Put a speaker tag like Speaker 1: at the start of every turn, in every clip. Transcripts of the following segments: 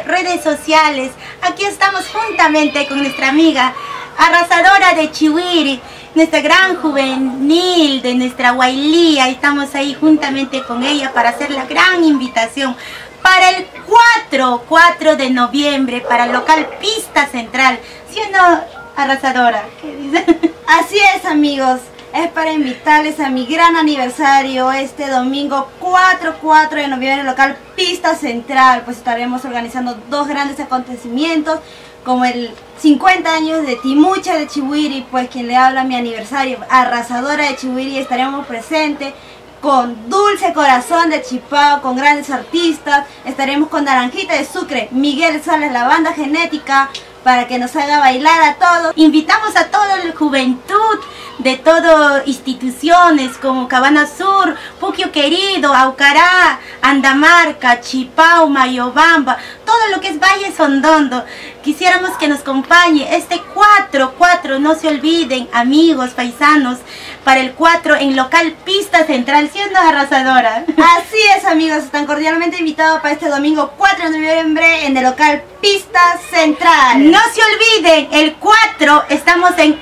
Speaker 1: redes sociales. Aquí estamos juntamente con nuestra amiga arrasadora de Chiwiri, nuestra gran juvenil de nuestra Huaylía. Estamos ahí juntamente con ella para hacer la gran invitación para el 4 de noviembre para el local Pista Central. ¿Sí o no, arrasadora? ¿Qué dice?
Speaker 2: Así es, amigos. Es para invitarles a mi gran aniversario este domingo 4 de noviembre en el local Pista Central. Pues estaremos organizando dos grandes acontecimientos, como el 50 años de Timucha de Chiwiri, pues quien le habla, mi aniversario, arrasadora de Chiwiri. Estaremos presentes con Dulce Corazón de Chipao, con grandes artistas. Estaremos con Naranjita de Sucre, Miguel Salas, la banda Genética, para que nos haga bailar a todos.
Speaker 1: Invitamos a toda la juventud de todas instituciones como Cabana Sur, Puquio Querido, Aucará, Andamarca, Chipao, Mayobamba, todo lo que es Valle Sondondo. Quisiéramos que nos acompañe este 4, no se olviden, amigos, paisanos, para el 4 en local Pista Central, siendo arrasadora.
Speaker 2: Así es, amigos, están cordialmente invitados para este domingo 4 de noviembre en el local Pista Central.
Speaker 1: No se olviden, el 4 estamos en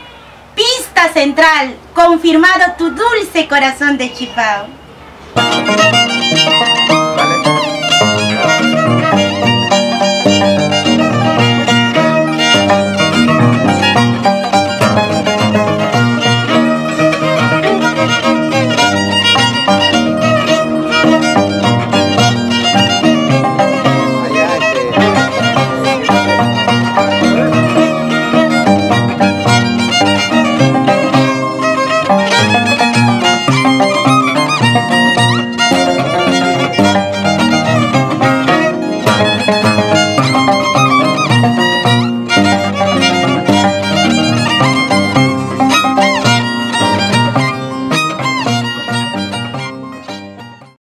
Speaker 1: Pista Central, confirmado tu Dulce Corazón de Chipao.